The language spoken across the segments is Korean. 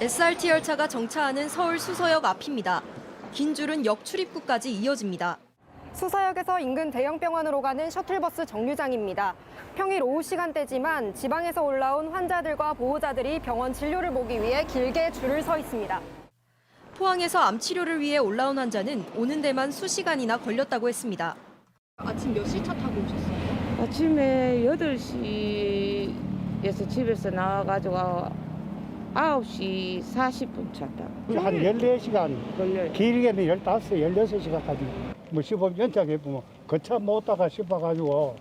SRT 열차가 정차하는 서울 수서역 앞입니다. 긴 줄은 역 출입구까지 이어집니다. 수서역에서 인근 대형 병원으로 가는 셔틀버스 정류장입니다. 평일 오후 시간대지만 지방에서 올라온 환자들과 보호자들이 병원 진료를 보기 위해 길게 줄을 서 있습니다. 포항에서 암 치료를 위해 올라온 환자는 오는 데만 수시간이나 걸렸다고 했습니다. 아침 몇 시 차 타고 오셨어요? 아침에 8시에서 집에서 나와가지고 9시 40분 찼다. 한 14시간, 걸려요. 길게는 15, 16시간까지. 뭐 시범 연착해 보면 거차 못 다가 싶어가지고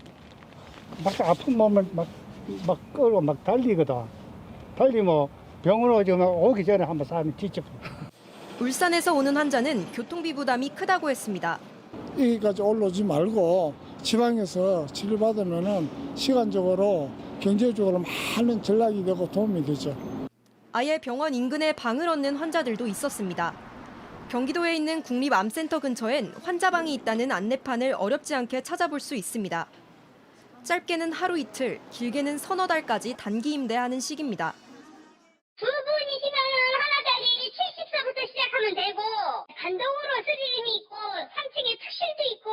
막 아픈 몸을 막 끌고 막 달리거든. 달리면 병원으로 지금 오기 전에 한번 사람이 지쳐. 울산에서 오는 환자는 교통비 부담이 크다고 했습니다. 여기까지 올라오지 말고 지방에서 치료받으면 시간적으로 경제적으로 많은 전략이 되고 도움이 되죠. 아예 병원 인근에 방을 얻는 환자들도 있었습니다. 경기도에 있는 국립암센터 근처엔 환자방이 있다는 안내판을 어렵지 않게 찾아볼 수 있습니다. 짧게는 하루 이틀, 길게는 서너 달까지 단기 임대하는 시기입니다. 두 분이시면 하나짜리 70세부터 시작하면 되고 단독으로 스리림이 있고 3층에 특실도 있고.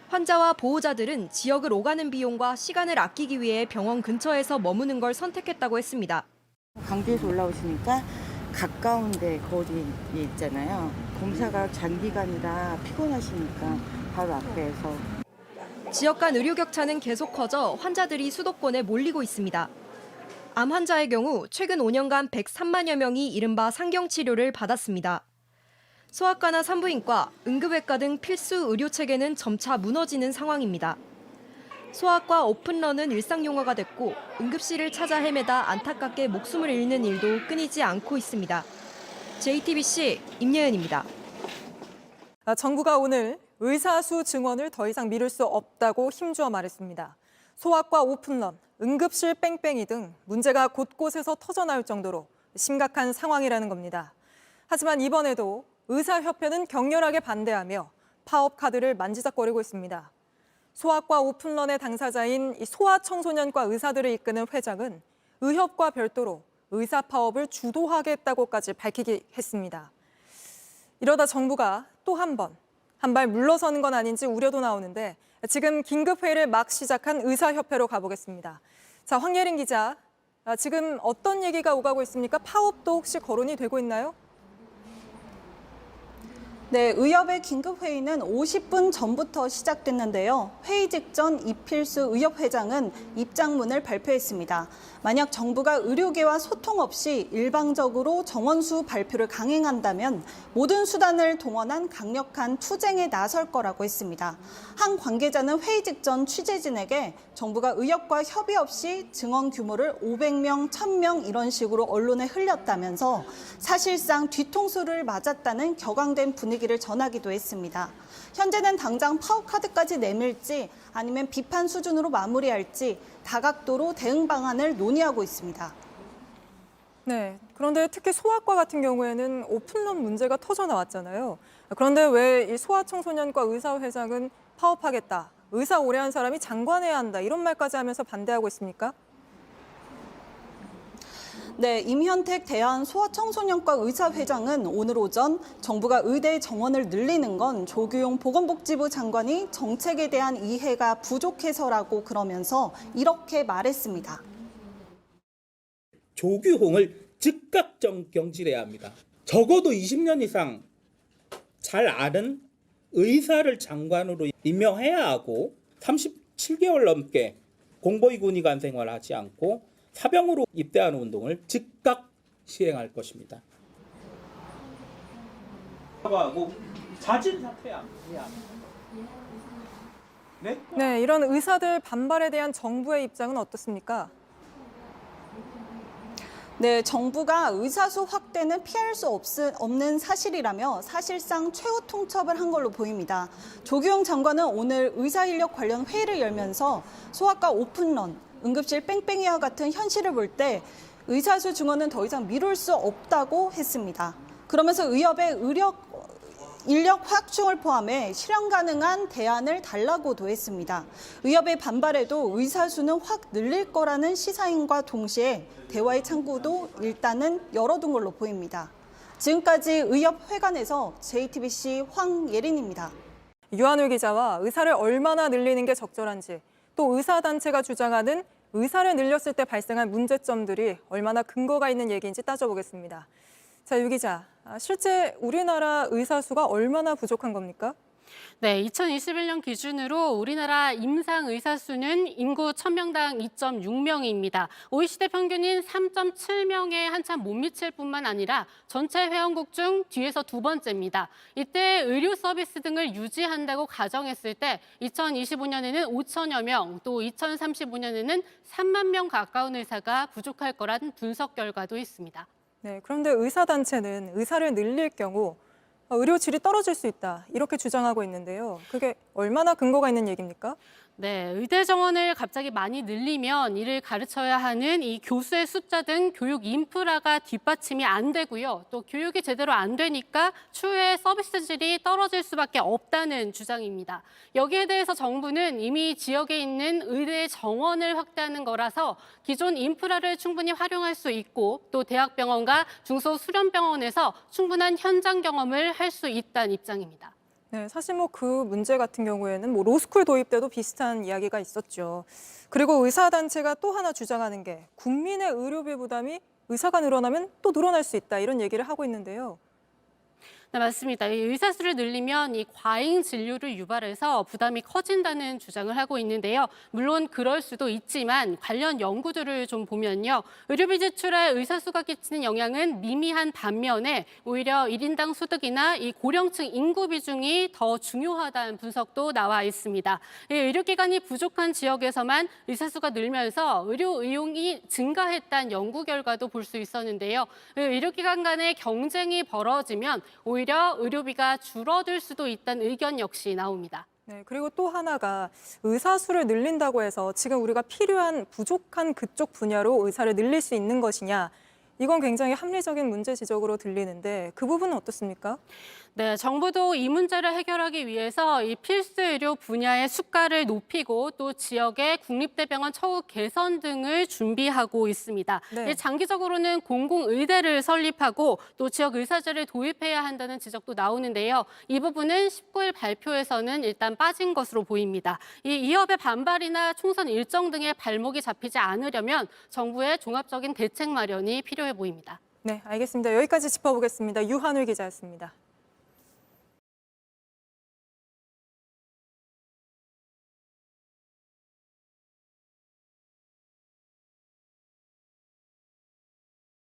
환자와 보호자들은 지역을 오가는 비용과 시간을 아끼기 위해 병원 근처에서 머무는 걸 선택했다고 했습니다. 강주에서 올라오시니까 가까운 데 거리에 있잖아요. 검사가 장기간이라 피곤하시니까 바로 앞에서. 지역 간 의료 격차는 계속 커져 환자들이 수도권에 몰리고 있습니다. 암 환자의 경우 최근 5년간 103만여 명이 이른바 상경 치료를 받았습니다. 소아과나 산부인과, 응급외과 등 필수 의료 체계는 점차 무너지는 상황입니다. 소아과 오픈런은 일상용어가 됐고 응급실을 찾아 헤매다 안타깝게 목숨을 잃는 일도 끊이지 않고 있습니다. JTBC 임예은입니다. 정부가 오늘 의사수 증원을 더 이상 미룰 수 없다고 힘주어 말했습니다. 소아과 오픈런, 응급실 뺑뺑이 등 문제가 곳곳에서 터져나올 정도로 심각한 상황이라는 겁니다. 하지만 이번에도 의사협회는 격렬하게 반대하며 파업 카드를 만지작거리고 있습니다. 소아과 오픈런의 당사자인 소아청소년과 의사들을 이끄는 회장은 의협과 별도로 의사 파업을 주도하겠다고까지 밝히기 했습니다. 이러다 정부가 또 한 발 물러서는 건 아닌지 우려도 나오는데 지금 긴급회의를 막 시작한 의사협회로 가보겠습니다. 자, 황예린 기자, 지금 어떤 얘기가 오가고 있습니까? 파업도 혹시 거론이 되고 있나요? 네, 의협의 긴급회의는 50분 전부터 시작됐는데요. 회의 직전 이필수 의협회장은 입장문을 발표했습니다. 만약 정부가 의료계와 소통 없이 일방적으로 정원수 발표를 강행한다면 모든 수단을 동원한 강력한 투쟁에 나설 거라고 했습니다. 한 관계자는 회의 직전 취재진에게 정부가 의협과 협의 없이 증원 규모를 500명, 1000명 이런 식으로 언론에 흘렸다면서 사실상 뒤통수를 맞았다는 격앙된 분위기를 전하기도 했습니다. 현재는 당장 파업 카드까지 내밀지 아니면 비판 수준으로 마무리할지 다각도로 대응 방안을 논의하고 있습니다. 네, 그런데 특히 소아과 같은 경우에는 오픈런 문제가 터져 나왔잖아요. 그런데 왜 이 소아청소년과 의사회장은 파업하겠다, 의사 오래 한 사람이 장관해야 한다 이런 말까지 하면서 반대하고 있습니까? 네, 임현택 대한소아청소년과 의사회장은 오늘 오전 정부가 의대 정원을 늘리는 건 조규용 보건복지부 장관이 정책에 대한 이해가 부족해서라고 그러면서 이렇게 말했습니다. 조규홍을 즉각 경질해야 합니다. 적어도 20년 이상 잘 아는 의사를 장관으로 임명해야 하고 37개월 넘게 공보위군의관 생활하지 않고 사병으로 입대하는 운동을 즉각 시행할 것입니다. 자진 사퇴야. 네, 이런 의사들 반발에 대한 정부의 입장은 어떻습니까? 네, 정부가 의사수 확대는 피할 수 없는 사실이라며 사실상 최후 통첩을 한 걸로 보입니다. 조규용 장관은 오늘 의사인력 관련 회의를 열면서 소아과 오픈런, 응급실 뺑뺑이와 같은 현실을 볼 때 의사수 증원은 더 이상 미룰 수 없다고 했습니다. 그러면서 의협의 인력 확충을 포함해 실현 가능한 대안을 달라고도 했습니다. 의협의 반발에도 의사 수는 확 늘릴 거라는 시사인과 동시에 대화의 창구도 일단은 열어둔 걸로 보입니다. 지금까지 의협회관에서 JTBC 황예린입니다. 유한울 기자와 의사를 얼마나 늘리는 게 적절한지, 또 의사단체가 주장하는 의사를 늘렸을 때 발생한 문제점들이 얼마나 근거가 있는 얘기인지 따져보겠습니다. 자, 유 기자, 실제 우리나라 의사 수가 얼마나 부족한 겁니까? 네, 2021년 기준으로 우리나라 임상 의사 수는 인구 1000명당 2.6명입니다. OECD 평균인 3.7명에 한참 못 미칠 뿐만 아니라 전체 회원국 중 뒤에서 두 번째입니다. 이때 의료 서비스 등을 유지한다고 가정했을 때 2025년에는 5천여 명, 또 2035년에는 3만 명 가까운 의사가 부족할 거란 분석 결과도 있습니다. 네, 그런데 의사단체는 의사를 늘릴 경우 의료 질이 떨어질 수 있다, 이렇게 주장하고 있는데요. 그게 얼마나 근거가 있는 얘기입니까? 네, 의대 정원을 갑자기 많이 늘리면 이를 가르쳐야 하는 이 교수의 숫자 등 교육 인프라가 뒷받침이 안 되고요. 또 교육이 제대로 안 되니까 추후에 서비스 질이 떨어질 수밖에 없다는 주장입니다. 여기에 대해서 정부는 이미 지역에 있는 의대 정원을 확대하는 거라서 기존 인프라를 충분히 활용할 수 있고 또 대학병원과 중소수련병원에서 충분한 현장 경험을 할 수 있다는 입장입니다. 네, 사실 그 문제 같은 경우에는 로스쿨 도입 때도 비슷한 이야기가 있었죠. 그리고 의사단체가 또 하나 주장하는 게 국민의 의료비 부담이 의사가 늘어나면 또 늘어날 수 있다, 이런 얘기를 하고 있는데요. 네, 맞습니다. 이 의사 수를 늘리면 이 과잉 진료를 유발해서 부담이 커진다는 주장을 하고 있는데요. 물론 그럴 수도 있지만 관련 연구들을 좀 보면요. 의료비 지출에 의사 수가 끼치는 영향은 미미한 반면에 오히려 1인당 소득이나 이 고령층 인구 비중이 더 중요하다는 분석도 나와 있습니다. 이 의료기관이 부족한 지역에서만 의사 수가 늘면서 의료 의용이 증가했다는 연구 결과도 볼 수 있었는데요. 의료기관 간의 경쟁이 벌어지면 오히려 의료비가 줄어들 수도 있다는 의견 역시 나옵니다. 네, 그리고 또 하나가 의사 수를 늘린다고 해서 지금 우리가 필요한 부족한 그쪽 분야로 의사를 늘릴 수 있는 것이냐, 이건 굉장히 합리적인 문제 지적으로 들리는데 그 부분은 어떻습니까? 네, 정부도 이 문제를 해결하기 위해서 이 필수 의료 분야의 수가를 높이고 또 지역의 국립대병원 처우 개선 등을 준비하고 있습니다. 네. 장기적으로는 공공의대를 설립하고 또 지역 의사제를 도입해야 한다는 지적도 나오는데요. 이 부분은 19일 발표에서는 일단 빠진 것으로 보입니다. 이 의협의 반발이나 총선 일정 등의 발목이 잡히지 않으려면 정부의 종합적인 대책 마련이 필요해 보입니다. 네, 알겠습니다. 여기까지 짚어보겠습니다. 유한울 기자였습니다.